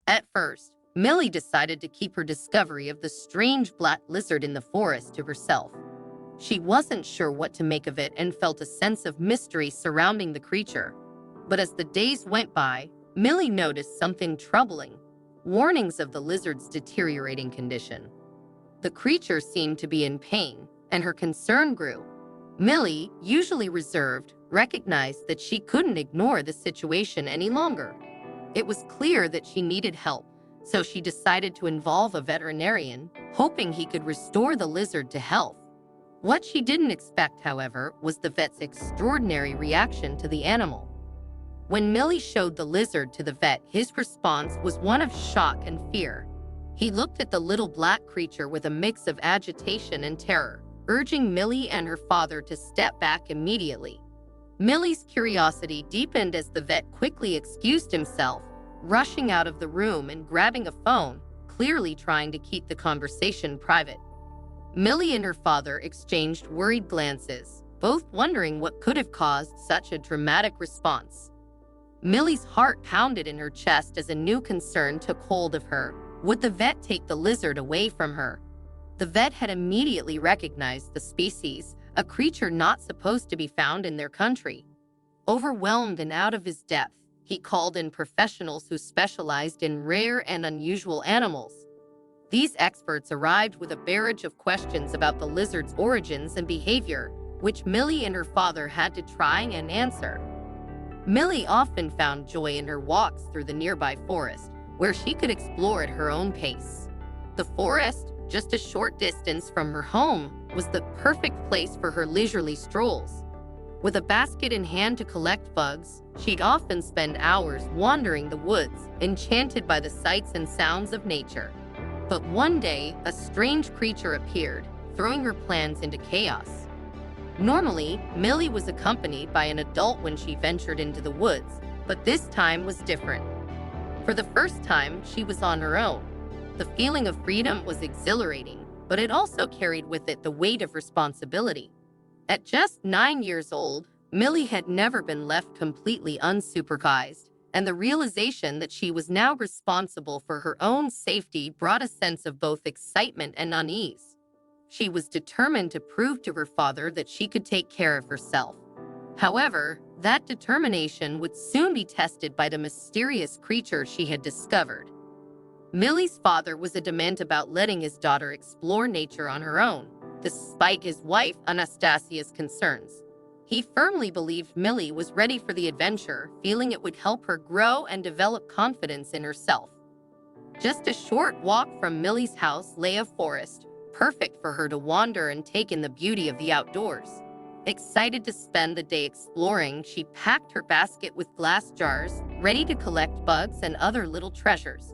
At first, Millie decided to keep her discovery of the strange black lizard in the forest to herself. She wasn't sure what to make of it and felt a sense of mystery surrounding the creature. But as the days went by, Millie noticed something troubling: warnings of the lizard's deteriorating condition. The creature seemed to be in pain, and her concern grew. Millie, usually reserved, recognized that she couldn't ignore the situation any longer. It was clear that she needed help, so she decided to involve a veterinarian, hoping he could restore the lizard to health. What she didn't expect, however, was the vet's extraordinary reaction to the animal. When Millie showed the lizard to the vet, his response was one of shock and fear. He looked at the little black creature with a mix of agitation and terror, urging Millie and her father to step back immediately. Millie's curiosity deepened as the vet quickly excused himself, rushing out of the room and grabbing a phone, clearly trying to keep the conversation private. Millie and her father exchanged worried glances, both wondering what could have caused such a dramatic response. Millie's heart pounded in her chest as a new concern took hold of her. Would the vet take the lizard away from her? The vet had immediately recognized the species, a creature not supposed to be found in their country. Overwhelmed and out of his depth, he called in professionals who specialized in rare and unusual animals. These experts arrived with a barrage of questions about the lizard's origins and behavior, which Millie and her father had to try and answer. Millie often found joy in her walks through the nearby forest, where she could explore at her own pace. The forest, just a short distance from her home, was the perfect place for her leisurely strolls. With a basket in hand to collect bugs, she'd often spend hours wandering the woods, enchanted by the sights and sounds of nature. But one day, a strange creature appeared, throwing her plans into chaos. Normally, Millie was accompanied by an adult when she ventured into the woods, but this time was different. For the first time, she was on her own. The feeling of freedom was exhilarating, but it also carried with it the weight of responsibility. At just 9 years old, Millie had never been left completely unsupervised, and the realization that she was now responsible for her own safety brought a sense of both excitement and unease. She was determined to prove to her father that she could take care of herself. However, that determination would soon be tested by the mysterious creature she had discovered. Millie's father was adamant about letting his daughter explore nature on her own, despite his wife Anastasia's concerns. He firmly believed Millie was ready for the adventure, feeling it would help her grow and develop confidence in herself. Just a short walk from Millie's house lay a forest, perfect for her to wander and take in the beauty of the outdoors. Excited to spend the day exploring, she packed her basket with glass jars, ready to collect bugs and other little treasures.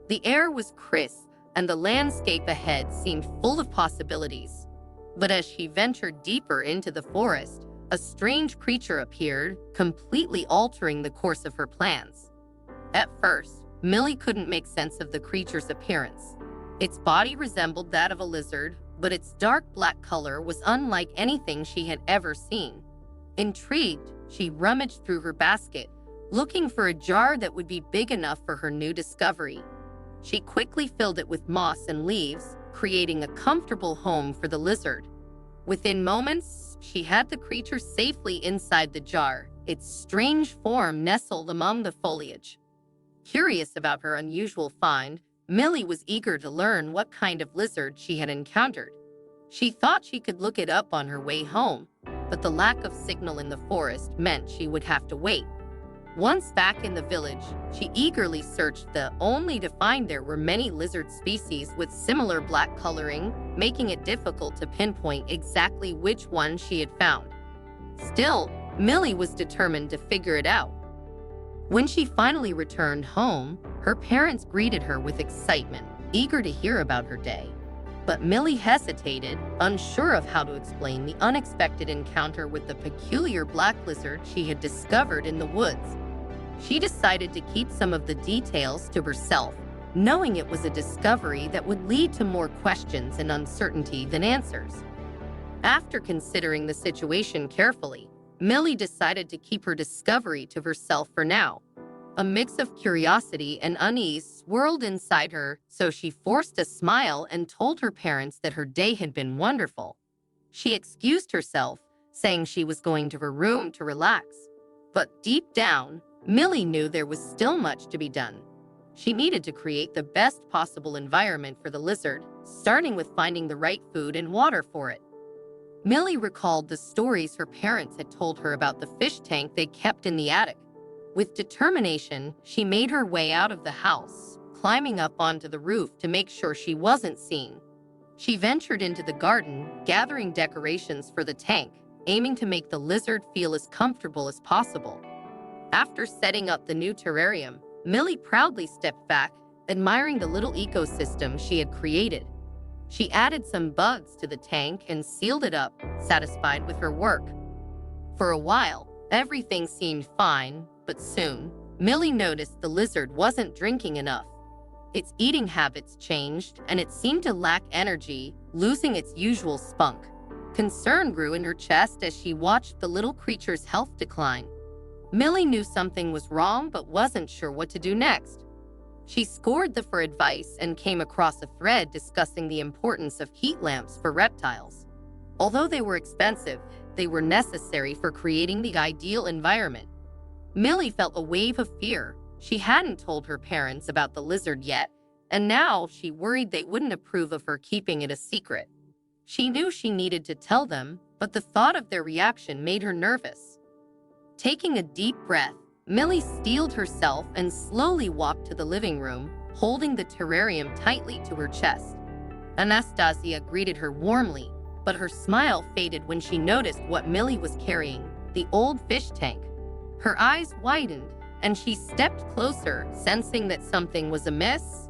The air was crisp, and the landscape ahead seemed full of possibilities. But as she ventured deeper into the forest, a strange creature appeared, completely altering the course of her plans. At first, Millie couldn't make sense of the creature's appearance. Its body resembled that of a lizard, but its dark black color was unlike anything she had ever seen. Intrigued, she rummaged through her basket, looking for a jar that would be big enough for her new discovery. She quickly filled it with moss and leaves, creating a comfortable home for the lizard. Within moments, she had the creature safely inside the jar, its strange form nestled among the foliage. Curious about her unusual find, Millie was eager to learn what kind of lizard she had encountered. She thought she could look it up on her way home, but the lack of signal in the forest meant she would have to wait. Once back in the village, she eagerly searched only to find there were many lizard species with similar black coloring, making it difficult to pinpoint exactly which one she had found. Still, Millie was determined to figure it out. When she finally returned home, her parents greeted her with excitement, eager to hear about her day. But Millie hesitated, unsure of how to explain the unexpected encounter with the peculiar black lizard she had discovered in the woods. She decided to keep some of the details to herself, knowing it was a discovery that would lead to more questions and uncertainty than answers. After considering the situation carefully, Millie decided to keep her discovery to herself for now. A mix of curiosity and unease swirled inside her, so she forced a smile and told her parents that her day had been wonderful. She excused herself, saying she was going to her room to relax. But deep down, Millie knew there was still much to be done. She needed to create the best possible environment for the lizard, starting with finding the right food and water for it. Millie recalled the stories her parents had told her about the fish tank they kept in the attic. With determination, she made her way out of the house, climbing up onto the roof to make sure she wasn't seen. She ventured into the garden, gathering decorations for the tank, aiming to make the lizard feel as comfortable as possible. After setting up the new terrarium, Millie proudly stepped back, admiring the little ecosystem she had created. She added some bugs to the tank and sealed it up, satisfied with her work. For a while, everything seemed fine, but soon, Millie noticed the lizard wasn't drinking enough. Its eating habits changed, and it seemed to lack energy, losing its usual spunk. Concern grew in her chest as she watched the little creature's health decline. Millie knew something was wrong but wasn't sure what to do next. She scoured for advice and came across a thread discussing the importance of heat lamps for reptiles. Although they were expensive, they were necessary for creating the ideal environment. Millie felt a wave of fear. She hadn't told her parents about the lizard yet, and now she worried they wouldn't approve of her keeping it a secret. She knew she needed to tell them, but the thought of their reaction made her nervous. Taking a deep breath, Millie steeled herself and slowly walked to the living room, holding the terrarium tightly to her chest. Anastasia greeted her warmly, but her smile faded when she noticed what Millie was carrying, the old fish tank. Her eyes widened, and she stepped closer, sensing that something was amiss.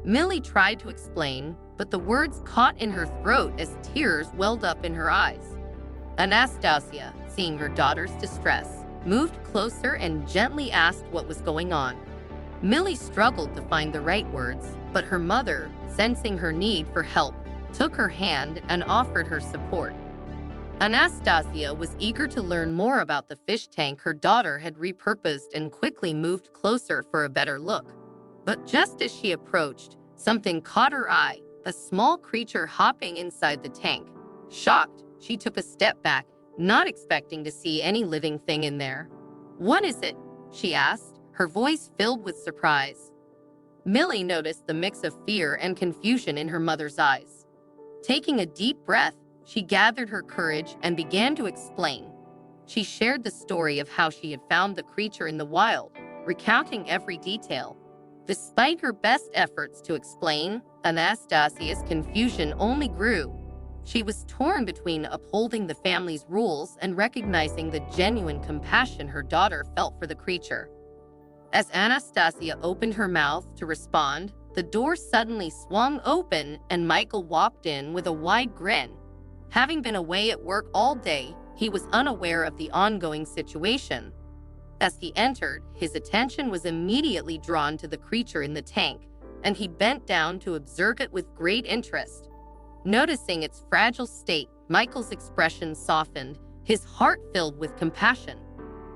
Millie tried to explain, but the words caught in her throat as tears welled up in her eyes. Anastasia, seeing her daughter's distress, moved closer and gently asked what was going on. Millie struggled to find the right words, but her mother, sensing her need for help, took her hand and offered her support. Anastasia was eager to learn more about the fish tank her daughter had repurposed and quickly moved closer for a better look. But just as she approached, something caught her eye, a small creature hopping inside the tank. Shocked, she took a step back, not expecting to see any living thing in there. "What is it?" she asked, her voice filled with surprise. Millie noticed the mix of fear and confusion in her mother's eyes. Taking a deep breath, she gathered her courage and began to explain. She shared the story of how she had found the creature in the wild, recounting every detail. Despite her best efforts to explain, Anastasia's confusion only grew. She was torn between upholding the family's rules and recognizing the genuine compassion her daughter felt for the creature. As Anastasia opened her mouth to respond, the door suddenly swung open and Michael walked in with a wide grin. Having been away at work all day, he was unaware of the ongoing situation. As he entered, his attention was immediately drawn to the creature in the tank, and he bent down to observe it with great interest. Noticing its fragile state, Michael's expression softened, his heart filled with compassion.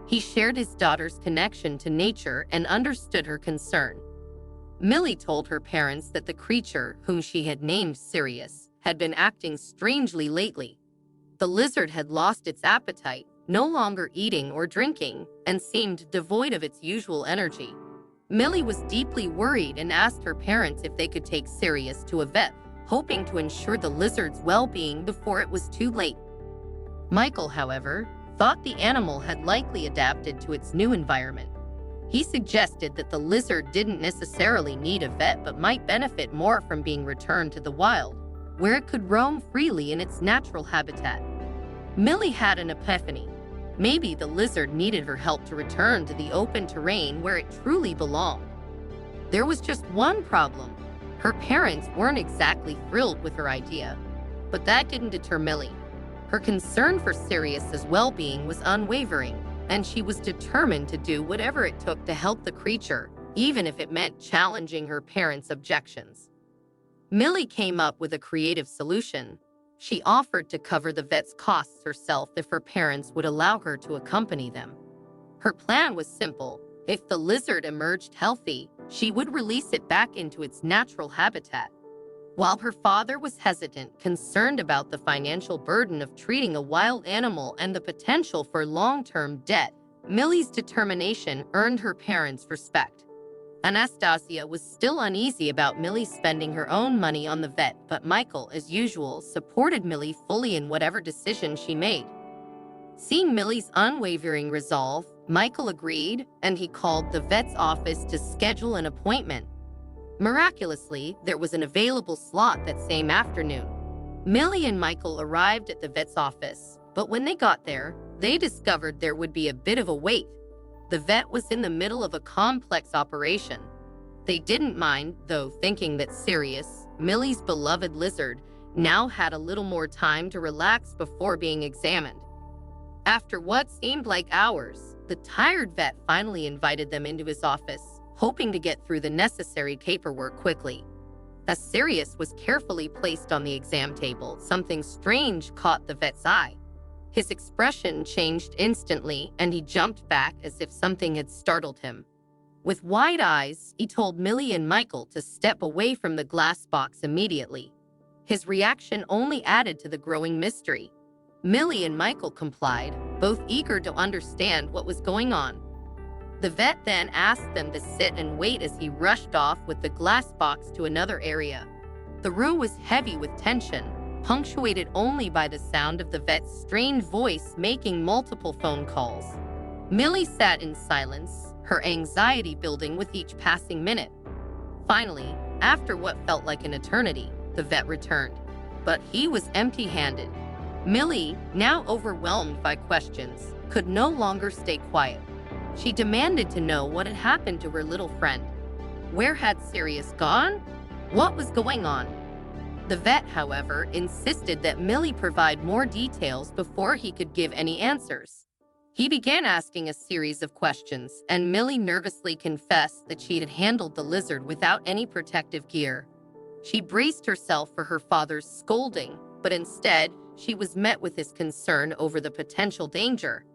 He shared his daughter's connection to nature and understood her concern. Millie told her parents that the creature, whom she had named Sirius, had been acting strangely lately. The lizard had lost its appetite, no longer eating or drinking, and seemed devoid of its usual energy. Millie was deeply worried and asked her parents if they could take Sirius to a vet, hoping to ensure the lizard's well-being before it was too late. Michael, however, thought the animal had likely adapted to its new environment. He suggested that the lizard didn't necessarily need a vet but might benefit more from being returned to the wild, where it could roam freely in its natural habitat. Millie had an epiphany. Maybe the lizard needed her help to return to the open terrain where it truly belonged. There was just one problem. Her parents weren't exactly thrilled with her idea, but that didn't deter Millie. Her concern for Sirius's well-being was unwavering, and she was determined to do whatever it took to help the creature, even if it meant challenging her parents' objections. Millie came up with a creative solution. She offered to cover the vet's costs herself if her parents would allow her to accompany them. Her plan was simple. If the lizard emerged healthy, she would release it back into its natural habitat. While her father was hesitant, concerned about the financial burden of treating a wild animal and the potential for long-term debt, Millie's determination earned her parents' respect. Anastasia was still uneasy about Millie spending her own money on the vet, but Michael, as usual, supported Millie fully in whatever decision she made. Seeing Millie's unwavering resolve, Michael agreed, and he called the vet's office to schedule an appointment. Miraculously, there was an available slot that same afternoon. Millie and Michael arrived at the vet's office, but when they got there, they discovered there would be a bit of a wait. The vet was in the middle of a complex operation. They didn't mind, though, thinking that Sirius, Millie's beloved lizard, now had a little more time to relax before being examined. After what seemed like hours, the tired vet finally invited them into his office, hoping to get through the necessary paperwork quickly. As Sirius was carefully placed on the exam table, something strange caught the vet's eye. His expression changed instantly, and he jumped back as if something had startled him. With wide eyes, he told Millie and Michael to step away from the glass box immediately. His reaction only added to the growing mystery. Millie and Michael complied, both eager to understand what was going on. The vet then asked them to sit and wait as he rushed off with the glass box to another area. The room was heavy with tension, punctuated only by the sound of the vet's strained voice making multiple phone calls. Millie sat in silence, her anxiety building with each passing minute. Finally, after what felt like an eternity, the vet returned. But he was empty-handed. Millie, now overwhelmed by questions, could no longer stay quiet. She demanded to know what had happened to her little friend. Where had Sirius gone? What was going on? The vet, however, insisted that Millie provide more details before he could give any answers. He began asking a series of questions, and Millie nervously confessed that she had handled the lizard without any protective gear. She braced herself for her father's scolding, but instead, she was met with his concern over the potential danger.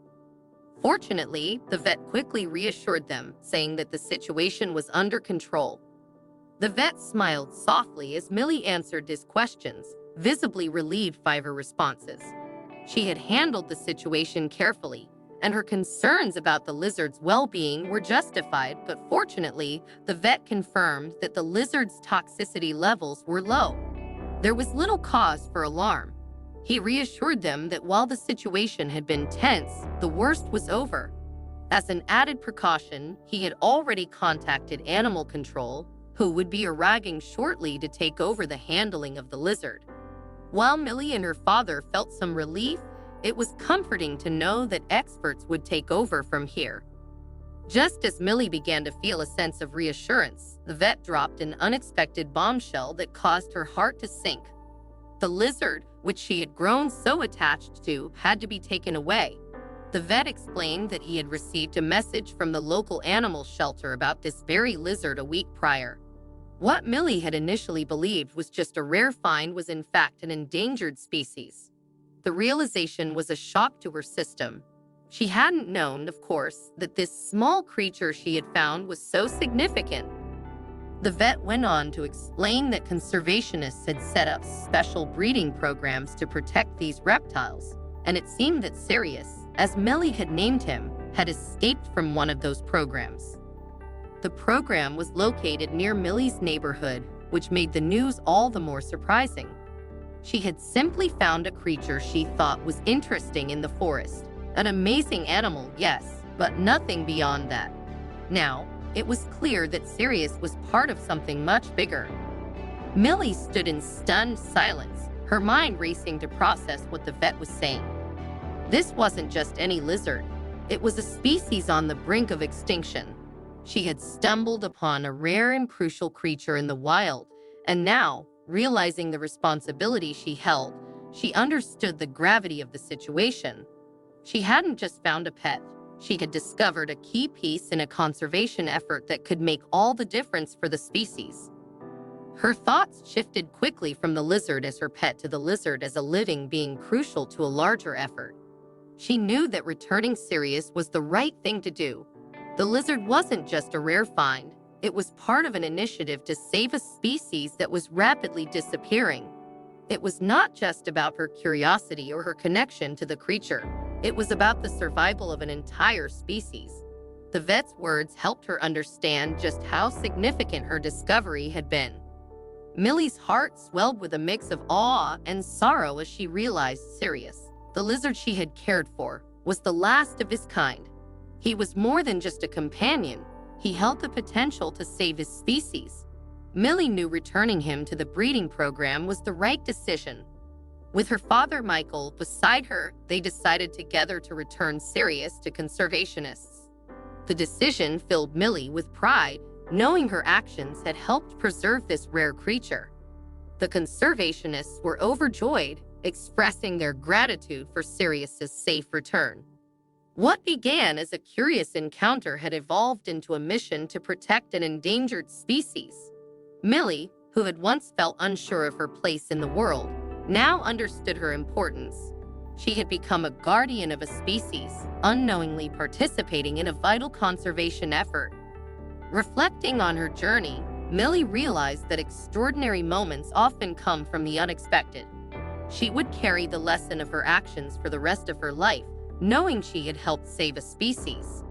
Fortunately, the vet quickly reassured them, saying that the situation was under control. The vet smiled softly as Millie answered his questions, visibly relieved by her responses. She had handled the situation carefully, and her concerns about the lizard's well-being were justified, but fortunately, the vet confirmed that the lizard's toxicity levels were low. There was little cause for alarm. He reassured them that while the situation had been tense, the worst was over. As an added precaution, he had already contacted animal control, who would be arriving shortly to take over the handling of the lizard. While Millie and her father felt some relief, it was comforting to know that experts would take over from here. Just as Millie began to feel a sense of reassurance, the vet dropped an unexpected bombshell that caused her heart to sink. The lizard, which she had grown so attached to, had to be taken away. The vet explained that he had received a message from the local animal shelter about this very lizard a week prior. What Millie had initially believed was just a rare find was in fact an endangered species. The realization was a shock to her system. She hadn't known, of course, that this small creature she had found was so significant. The vet went on to explain that conservationists had set up special breeding programs to protect these reptiles, and it seemed that Sirius, as Millie had named him, had escaped from one of those programs. The program was located near Millie's neighborhood, which made the news all the more surprising. She had simply found a creature she thought was interesting in the forest. An amazing animal, yes, but nothing beyond that. Now, it was clear that Sirius was part of something much bigger. Millie stood in stunned silence, her mind racing to process what the vet was saying. This wasn't just any lizard. It was a species on the brink of extinction. She had stumbled upon a rare and crucial creature in the wild, and now, realizing the responsibility she held, she understood the gravity of the situation. She hadn't just found a pet. She had discovered a key piece in a conservation effort that could make all the difference for the species. Her thoughts shifted quickly from the lizard as her pet to the lizard as a living being crucial to a larger effort. She knew that returning Sirius was the right thing to do. The lizard wasn't just a rare find, it was part of an initiative to save a species that was rapidly disappearing. It was not just about her curiosity or her connection to the creature. It was about the survival of an entire species. The vet's words helped her understand just how significant her discovery had been. Millie's heart swelled with a mix of awe and sorrow as she realized Sirius, the lizard she had cared for, was the last of his kind. He was more than just a companion. He held the potential to save his species. Millie knew returning him to the breeding program was the right decision. With her father Michael beside her, they decided together to return Sirius to conservationists. The decision filled Millie with pride, knowing her actions had helped preserve this rare creature. The conservationists were overjoyed, expressing their gratitude for Sirius's safe return. What began as a curious encounter had evolved into a mission to protect an endangered species. Millie, who had once felt unsure of her place in the world, now understood her importance. She had become a guardian of a species, unknowingly participating in a vital conservation effort. Reflecting on her journey, Millie realized that extraordinary moments often come from the unexpected. She would carry the lesson of her actions for the rest of her life, knowing she had helped save a species.